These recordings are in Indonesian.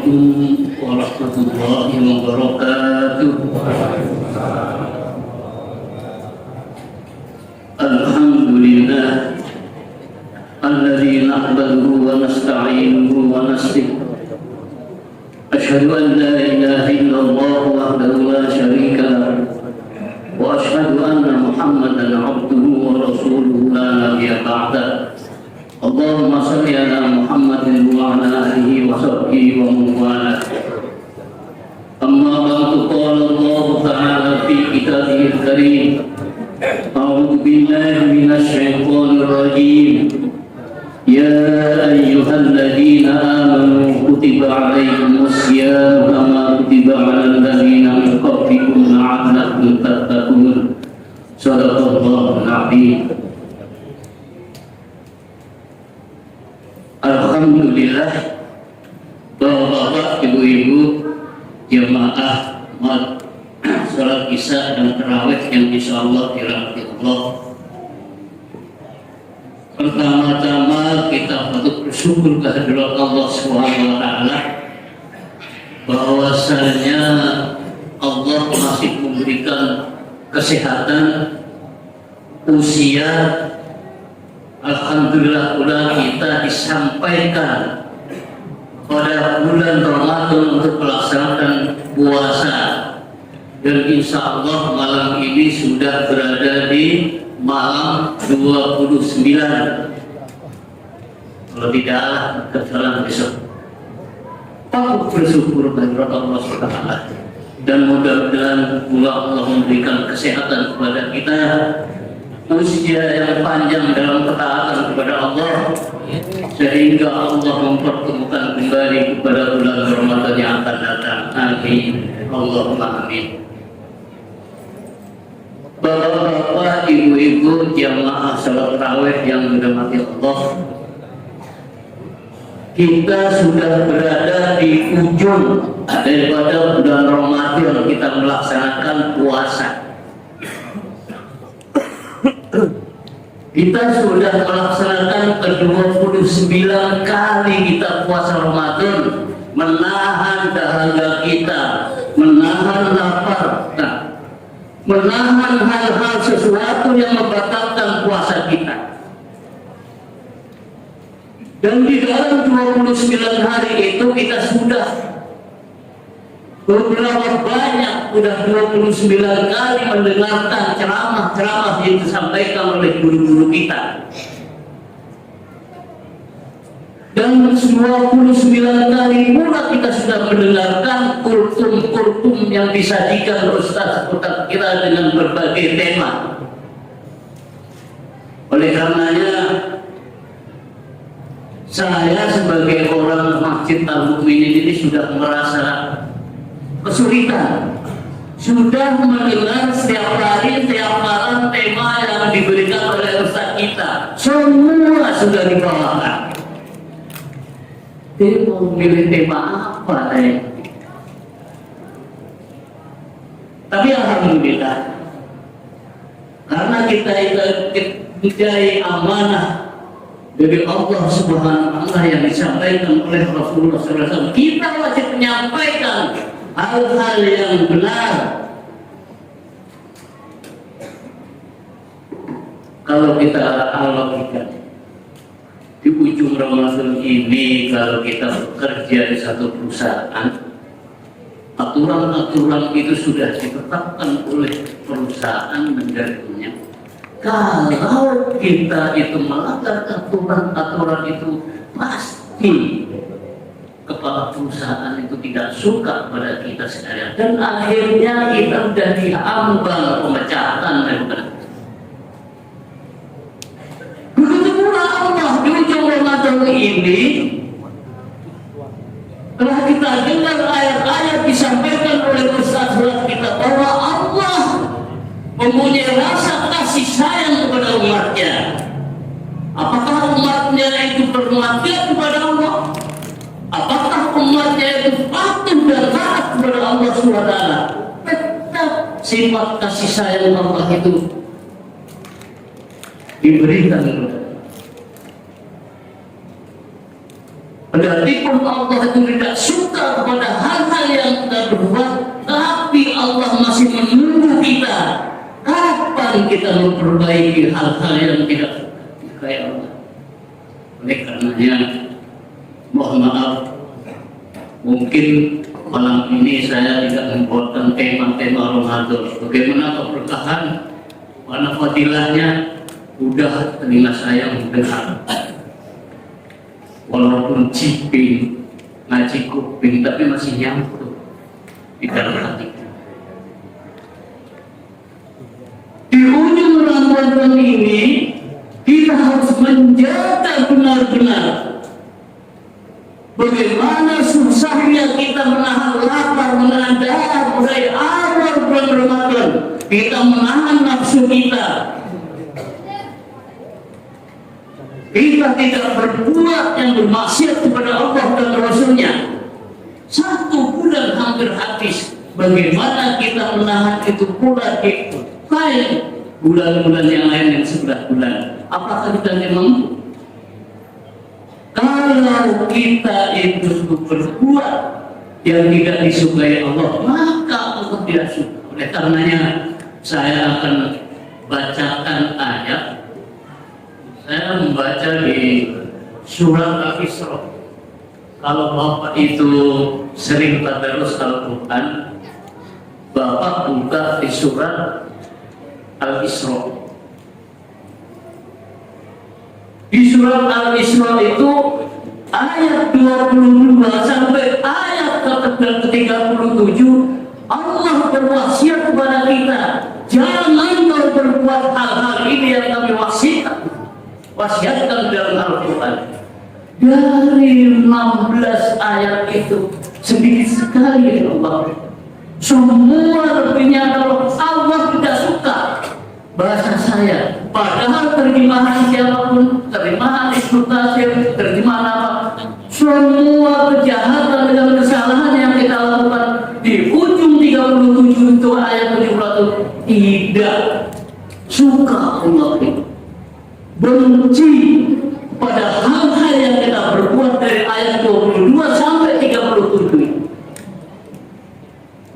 Assalamualaikum warahmatullahi wabarakatuh. Alhamdulillah alladzi nahmaduhu wa nasta'inuhu wa nastaghfiruh. Asyhadu an la ilaha illallah wahdahu la syarika lahu wa asyhadu anna Muhammadan abduhu wa rasuluhu la nabiyya ba'da. Allahumma shalli ala Muhammadin wa ala alihi wa sahbihi wa man wala. Amma ba'du, qala Allah ta'ala fi kitabihil karim. A'udzu billahi minasy syaithanir rajim. Ya ayyuhalladzina amanu kutiba 'alaikumus siyam kama kutiba 'alal ladzina min qablikum la'allakum tattaqun. Shadaqallahul 'azim. Alhamdulillah, bapak-bapak, ibu-ibu, jemaah sholat isya dan tarawih yang insyaallah dirahmati Allah. Pertama-tama kita patut bersyukur kehadirat Allah Subhanahu wa taala bahwasanya Allah masih memberikan kesehatan, usia. Alhamdulillah pula kita disampaikan pada bulan Ramadan untuk melaksanakan puasa, dan insya Allah malam ini sudah berada di malam 29. Kalau tidak kesalahan besok. Patut bersyukur kehadirat Allah SWT, dan mudah-mudahan pula Allah memberikan kesehatan kepada kita, usia yang panjang dalam ketaatan kepada Allah, sehingga Allah mempertemukan kembali kepada bulan Ramadan yang akan datang. Amin. Allahumma amin. Bapak-bapak, ibu-ibu, jamaah salat tarawih yang dirahmati Allah, kita sudah berada di ujung daripada bulan Ramadan. Kita melaksanakan puasa. Kita sudah melaksanakan ke-29 kali kita puasa Ramadan, menahan dahaga kita, menahan lapar, menahan hal-hal sesuatu yang membatalkan puasa kita. Dan di dalam 29 hari itu kita sudah beberapa banyak, sudah 29 kali mendengarkan ceramah-ceramah yang disampaikan oleh guru-guru kita. Dan 29 kali pula kita sudah mendengarkan kultum-kultum yang disajikan ustaz-ustaz kita dengan berbagai tema. Oleh karenanya, saya sebagai orang Masjid Al-Mukminin ini sudah merasa kesulitan, sudah mendengar setiap hari, setiap malam tema yang diberikan oleh ustaz kita, semua sudah dibawakan. Dia mau memilih tema apa Tapi alhamdulillah, karena kita diberi amanah dari Allah Subhanahu wa taala yang disampaikan oleh Rasulullah SAW, kita wajib menyampaikan hal-hal yang benar. Kalau kita analogikan di ujung Ramadan ini, kalau kita bekerja di satu perusahaan, aturan-aturan itu sudah ditetapkan oleh perusahaan manajemennya. Kalau kita itu melanggar aturan-aturan itu, pasti kepala perusahaan itu tidak suka pada kita sekalian, dan akhirnya kita sudah diambang pemecatan daripada. Begitu pula Allah di ujung Ramadan ini, telah kita dengar ayat-ayat disampaikan oleh ustaz kita bahwa Allah mempunyai rasa kasih sayang kepada umatnya. Apakah umatnya itu bermaksiat kepada Allah? Apakah umatnya itu patuh dan taat kepada Allah SWT? Tetap sifat kasih sayang Allah itu diberikan. Berarti pun Allah itu tidak suka kepada hal-hal yang kita berbuat, tapi Allah masih menunggu kita. Kapan kita memperbaiki hal-hal yang tidak suka ya Allah? Oleh karenanya, mohon maaf, mungkin malam ini saya tidak membawakan tema-tema Ramadan. Bagaimana keberkahan, mana fadilahnya, udah telinga saya mendengar. Walaupun ciping, ngaji kuping, tapi masih nyambung di dalam hati. Di ujung Ramadan ini, kita harus menjaga benar-benar bagaimana susahnya kita menahan lapar, menahan dahar mulai awal bulan Ramadan. Kita menahan nafsu kita. Kita tidak berbuat yang bermaksiat kepada Allah dan Rasulnya. 1 bulan hampir habis. Bagaimana kita menahan itu pula di lain bulan-bulan yang lain yang sebelah bulan? Apakah kita mampu? Kalau kita itu berbuat yang tidak disukai Allah, maka Allah tidak suka. Oleh karenanya saya akan bacakan ayat. Saya membaca di surat Al-Isra. Kalau Bapak itu sering tadarus Al-Quran, Bapak buka di surat Al-Isra. Di surat Al-Isra itu ayat 22 sampai ayat ke-37, Allah berwasiat kepada kita, jangan kau berbuat hal-hal ini yang kami wasiatkan dalam Al-Quran. Dari 16 ayat itu sedikit sekali ya Allah. Semua lebihnya kalau Allah tidak suka bahasa saya. Padahal terjemahan siapapun, terjemahan Ibnu Katsir, terjemahan apa, semua kejahatan dan kesalahan yang kita lakukan di ujung 37 itu ayat 70 tidak suka Allah itu. Benci pada hal-hal yang kita berbuat dari ayat 22 sampai 37.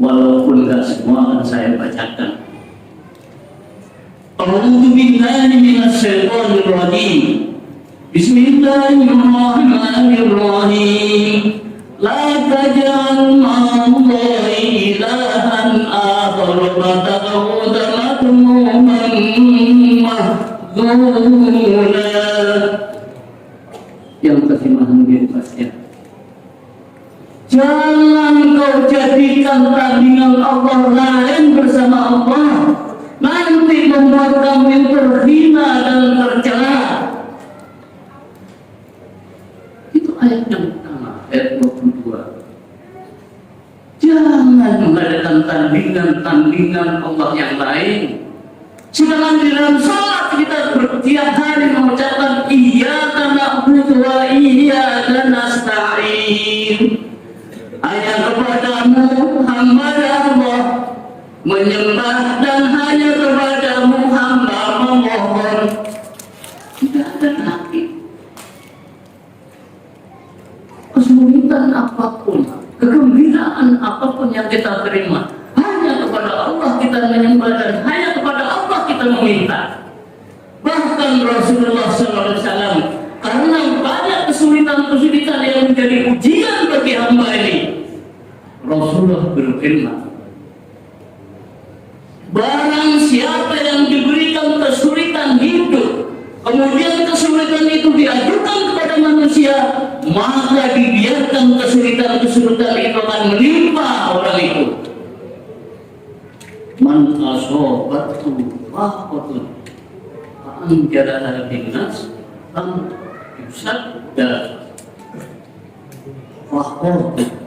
Walaupun enggak semua akan saya bacakan. A'udzu billahi minasy syaithanir rajim. Bismillahirrahmanirrahim. La taj'al ma'allahi ilahan akhar wa ta'udzu madmuman yang terjemahan dia pasti. Jangan kau jadikan tandingan Allah lain bersama Allah, nanti membuat kamu terhina dan tercela. Itu ayat yang pertama, ayat 22. Jangan mengadakan tandingan Allah yang lain. Sedangkan di dalam salat kita setiap hari mengucapkan iyyaka na'budu wa iyyaka nasta'in. Hanya kepadamu hamba Allah menyembah dan hanya kepadamu hamba memohon. Tidak ada lagi kesulitan apapun, kegembiraan apapun yang kita terima, hanya kepada Allah kita menyembah dan hanya kepada Allah kita meminta. Bahkan Rasulullah SAW, karena banyak kesulitan-kesulitan yang menjadi ujian bagi hamba ini, Rasulullah berfirman, barang siapa yang diberikan kesulitan hidup, kemudian kesulitan itu diajukan kepada manusia, maka dibiarkan kesulitan-kesulitan itu akan menimpa orang itu. Man asobatu waqatun anjaraha binnas am yusadda waqatun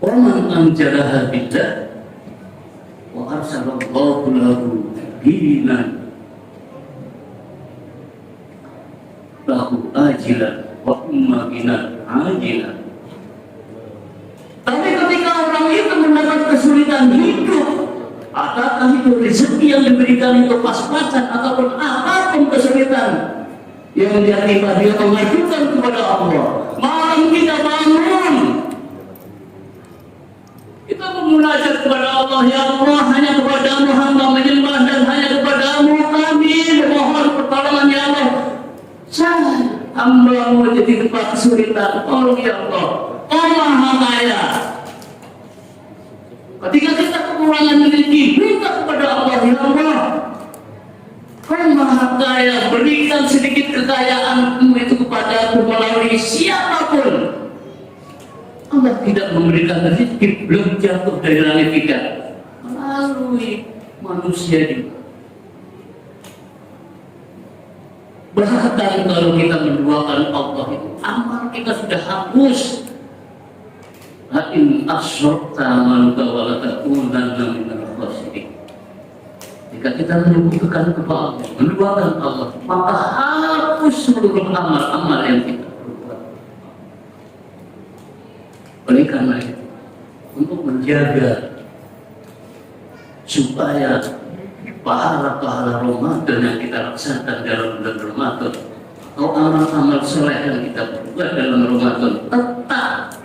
wa man anjaraha billah wa arsalallahu lahu dinan lahu ajilan wa ummaginan ajilan. Tapi ketika orang itu mendapat kesulitan hidup, apakah itu rezeki yang diberikan itu pas-pasan ataupun apapun kesulitan, Yang tiba dia mengajukan kepada Allah. Malam kita bangun, kita memunajat kepada Allah. Ya Allah, hanya kepadamu hamba menyembah dan hanya kepadamu kami memohon pertolongan. Ya Allah, saya hamba-Mu jadi tempat kesulitan. Tolong ya Allah, Oh Maha Kaya. Ketika kita kekurangan rezeki, minta kepada Allah. Ya Allah, Kau Maha Kaya, berikan sedikit kekayaan-Mu itu kepada aku melalui siapapun. Allah tidak memberikan rezeki belum jatuh dari langit tidak, melalui manusia juga. Bahkan kalau kita menduakan Allah itu, amal kita sudah hapus. In asyrakta manuka wa la takunanna minal khasirin. Jika kita menyebutkan kepada Allah, menduakan Allah, maka hapus seluruh amal-amal yang kita perbuat. Oleh karena itu, untuk menjaga supaya pahala-pahala Ramadan yang kita laksanakan dalam bulan Ramadan atau amal-amal soleh yang kita perbuat dalam Ramadan tetap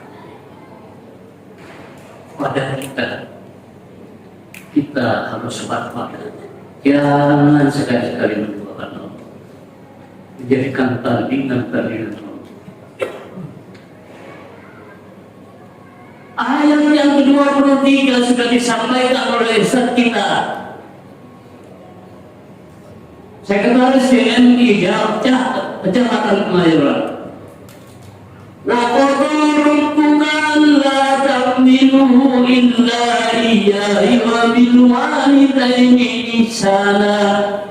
pada kita harus waspada. Jangan sekali-sekali menduakan Allah, menjadikan tandingan-tandingan Allah. Ayat yang ke-23 sudah disampaikan oleh Ustaz kita. Sekretaris DMI Kecamatan Kemayoran. Wa qadara rabbuka alla ta'budu illa iyyahu wa bil walidayni ihsana.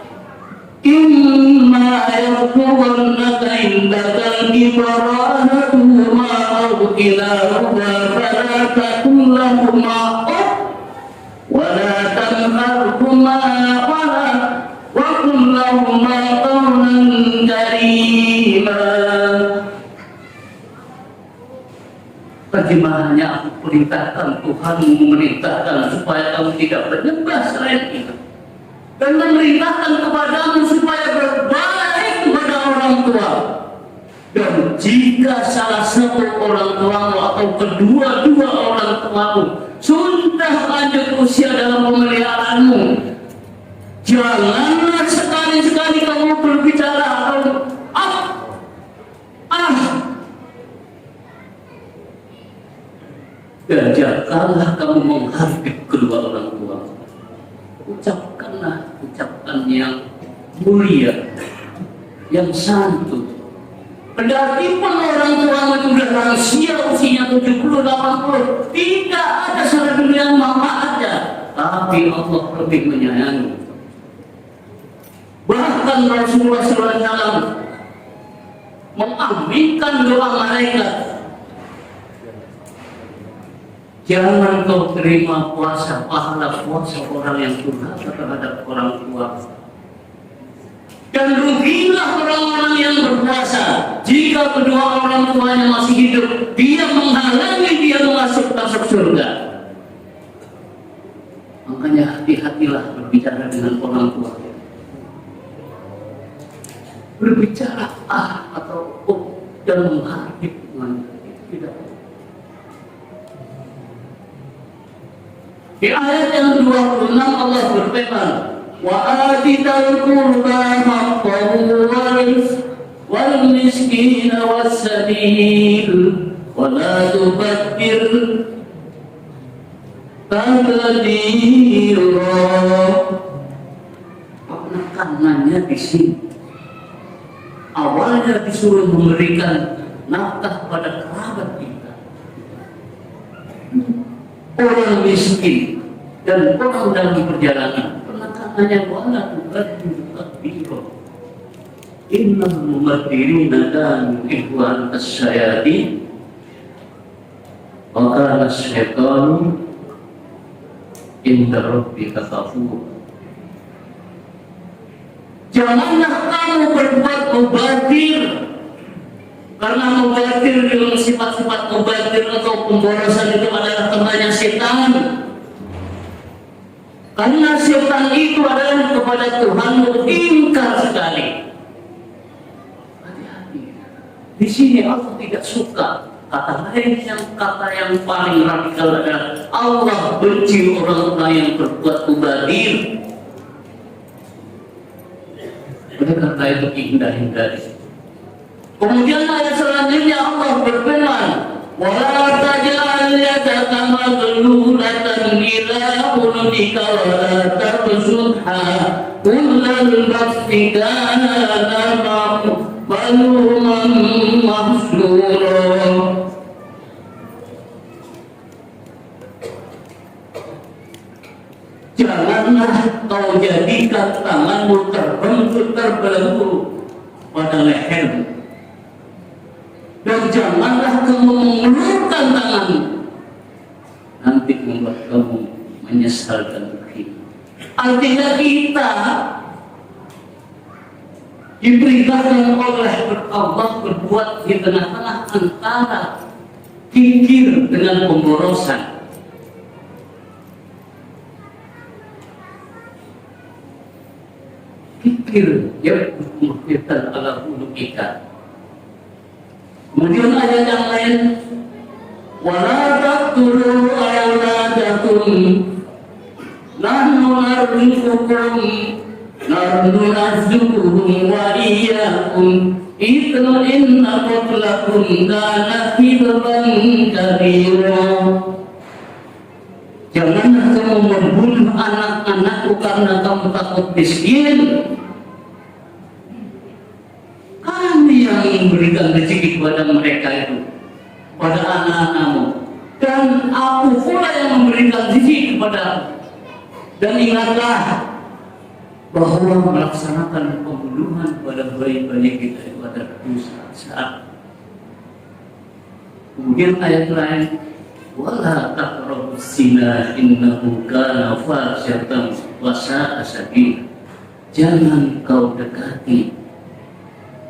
Imma yablughanna indaka al-kibara ahaduhuma aw kilahuma fala taqul lahumā uff wa la tanharhumā wa qul lahumā qawlan karīmā. Terjemahannya, aku perintahkan, Tuhan memerintahkan supaya kamu tidak menyembah selain itu, dan memerintahkan kepadamu supaya berbaik kepada orang tua. Dan jika salah satu orang tuamu atau kedua-dua orang tuamu sudah lanjut usia dalam pemeliharaanmu, janganlah sekali-sekali kamu berbicara atau dan janganlah kamu menghardik kedua orang tua. Ucapkanlah ucapan yang mulia, yang santun. Kendati pun orang tua itu sudah lansia usianya 70-80, tidak ada salah dunia manfaat aja, tapi Allah lebih menyayangi. Bahkan Rasulullah SAW mengaminkan doa malaikat. Jangan kau terima puasa, pahala puasa orang yang durhaka terhadap orang tua. Dan rugilah orang-orang yang berpuasa jika kedua orang tuanya masih hidup, dia menghalangi dia masuk surga. Makanya hati-hatilah berbicara dengan orang tua. Berbicara atau dan menghardik dengan tidak. Di ayat yang 26 Allah berfirman, wa atital qurba haqqahu wal miskina was sabil wa la tubaddil tabdira. Penekanannya di sini. Awalnya disuruh memberikan nafkah pada kerabat kita, orang miskin dan orang dalam perjalanan. Penekanannya wala tubaddil tabdira. Innal mubadzirina kanu ikhwan as-syayatin wa kana asy-syaitanu inda rabbika kafur. Janganlah kamu berbuat mubadzir, karena mubadzir dengan sifat-sifat mubadzir atau pemborosan itu adalah temannya setan. Karena setan itu adalah kepada Tuhanmu ingkar sekali. Di sini Allah tidak suka. Kata lain yang paling radikal adalah Allah benci orang-orang yang berbuat mubadir. Oleh karena itu hindari. Kemudian ayat selanjutnya Allah berfirman, "Wala taj'al yadaka maghlulatan ila unukika wa la tabsutha kullal basti kana maluman mahsura." Janganlah kau jadikan tanganmu terbelenggu pada lehermu, dan janganlah kamu mengulurkan tanganmu, nanti membuat kamu menyesal dan rugi. Artinya kita diperintahkan oleh Allah berbuat di tengah-tengah antara kikir dengan pemborosan. Kikir yang menghidupkan ala ulu kita. Kemudian ayat yang lain, wala taqtulu awladakum nahnu narzuqukum nahnu narzuquhum wa iyyakum inna qatlakum kana khidban kabira. Janganlah kamu membunuh anak-anakku karena kamu takut miskin. Kami yang memberikan rezeki kepada mereka itu, pada anak-anakmu, dan aku pula yang memberikan rezeki kepada. Dan ingatlah bahwa melaksanakan pembunuhan pada bayi-bayi kita itu adalah dosa besar. Kemudian ayat lain, wala taqrabuz zina innahu kana fahsyatan wa sa'a sabila. Jangan kau dekati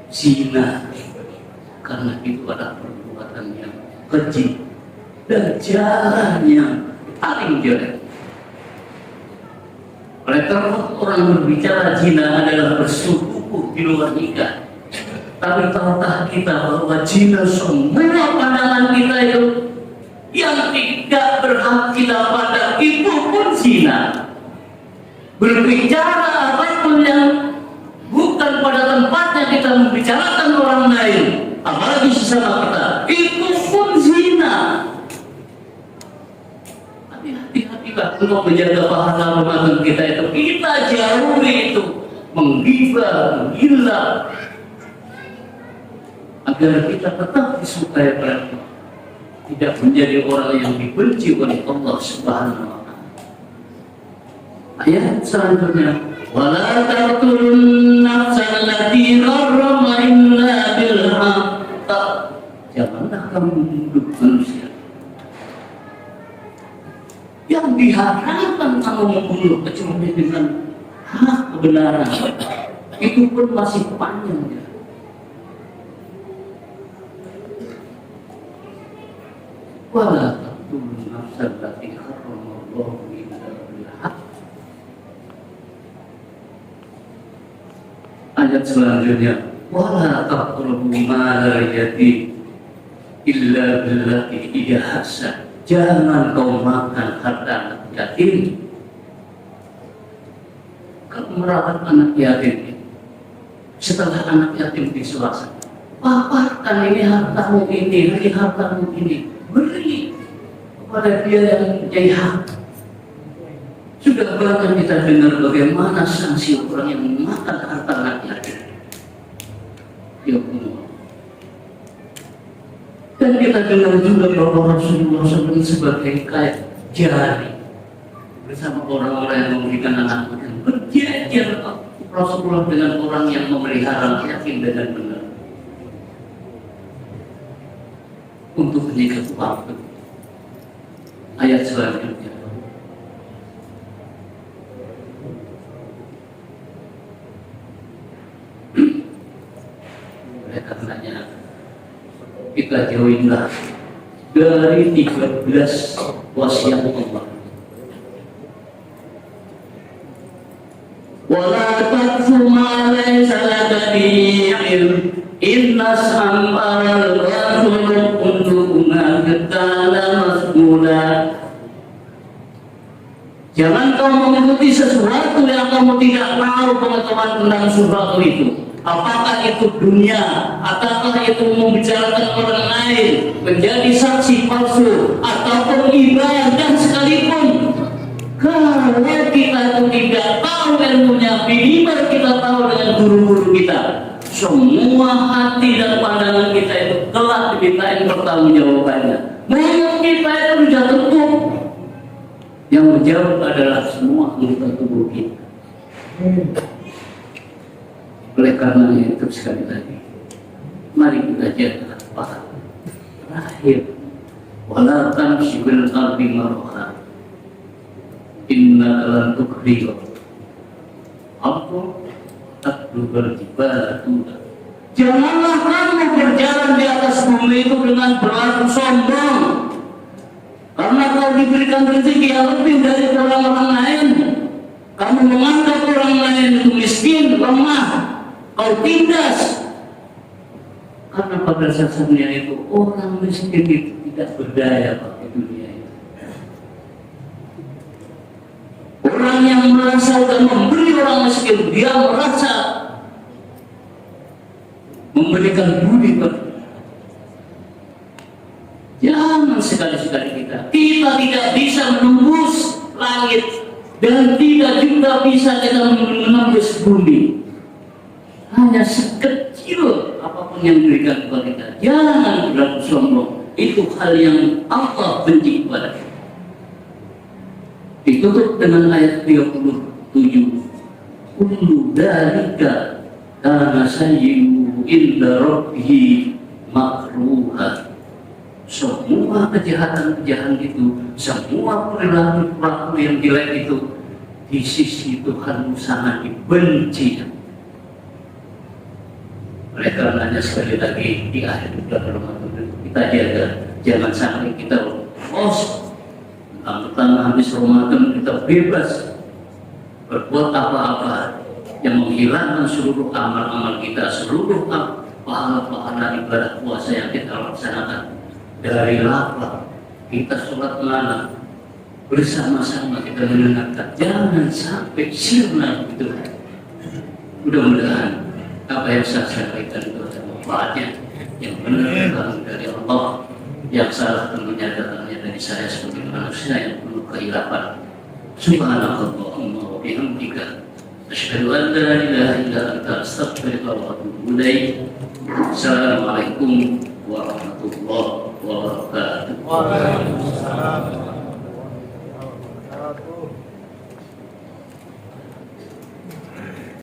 zina, karena itu adalah perbuatan yang keji dan jalan yang paling jelek. Oleh karena orang berbicara zina adalah bersetubuh di luar nikah. Tapi tahukah kita bahwa zina semua pandangan kita itu yang tidak berhak kita pada itu pun zina. Berbicara apapun yang bukan pada tempatnya kita membicarakan orang lain, apalagi sesama kita, itu pun zina. Hati-hatilah untuk menjaga pahala Ramadan kita itu. Kita jauhi itu, menggibah, menggila, agar kita tetap disukai oleh Allah, tidak menjadi orang yang dibenci oleh Allah Subhanahu wa Ta'ala. Ayat selanjutnya, wala taqtulun nafsal lati harrama illa bil haqq. Janganlah kamu membunuh manusia yang diharamkan kamu membunuh kecuali dengan hak kebenaran. Itu pun masih panjang ya. Wala taqtulun nafsal lati harrama Allah illa bil haqq. Ayat selanjutnya, wala taqrabu malal yatim illa billati hiya hasan. Jangan kau makan harta anak yatim. Kalau merawat anak yatim, setelah anak yatim disuasa, paparkan ini hartamu ini hartamu ini, beri kepada dia yang menjadi hak. Sudah bahkan kita dengar bagaimana sanksi orang yang memakan harta anak yatim. Ya Allah. Dan kita dengar juga bahwa Rasulullah SAW sebagai kayak jari bersama orang-orang yang memberikan anak yatim. Berjajar Rasulullah dengan orang yang memelihara yatim dengan benar untuk menikah waktu. Ayat selanjutnya, oleh karenanya kita jauhilah dari 13 wasiat Allah. Wala taqfu ma laysa laka bihi ilm Inna sam'al batul untuk menggetala masmula. Jangan kau mengikuti sesuatu yang kamu tidak tahu pengetahuan tentang sesuatu itu. Apakah itu dunia, ataukah itu membicarakan orang lain, menjadi saksi palsu, ataupun ibadah sekalipun. Kalau kita itu tidak tahu ilmunya, minimal kita tahu dengan guru-guru kita. Semua hati dan pandangan kita itu telah dimintain pertanggungjawabannya. Mulut kita itu sudah tutup. Yang menjawab adalah semua anggota tubuh kita. Oleh karena itu sekali lagi, mari kita jaga paham. Terakhir, wala tamshikul qalbi marha. Inna lan tukriyo. Apa? Tak berjibatu. Janganlah kamu berjalan di atas bumi itu dengan berlaku sombong. Karena kau diberikan rezeki yang lebih dari orang-orang lain. Kamu menganggap orang lain itu miskin, lemah, kau tindas. Karena pada dasarnya itu orang miskin itu tidak berdaya di dunia ini. Orang yang merasa dan memberi orang miskin, dia merasa memberikan budi. Jangan sekali-sekali kita tidak bisa menembus langit dan tidak juga bisa kita menembus bumi. Hanya sekecil apapun yang diberikan kepada kita, jangan berlaku sombong. Itu hal yang Allah benci kepada kita. Ditutup dengan ayat 37. Kullu dzalika kana sayyi'uhu inda rabbih makruha. Semua kejahatan-kejahatan itu, semua perilaku-perilaku yang jelek itu di sisi Tuhan sangat dibenci. Oleh karenanya sekali lagi di akhir bulan Ramadan kita jaga, jangan sampai kita lolos. Pertama habis Ramadan kita bebas berbuat apa-apa yang menghilangkan seluruh amal-amal kita, seluruh pahala-pahala ibadah puasa yang kita laksanakan. Dari lapar kita sholat malam bersama-sama kita mendengarkan, jangan sampai sirna itu. Mudah-mudahan apa yang saya sampaikan itu ada manfaatnya, yang benar dari Allah, yang salah tentunya datangnya dari saya sebagai manusia yang penuh kehilapan. Subhanallahumma wa bihamdika asyhadu an la ilaha illa anta astaghfiruka wa atubu ilaik. Assalamualaikum warahmatullahi wabarakatuh.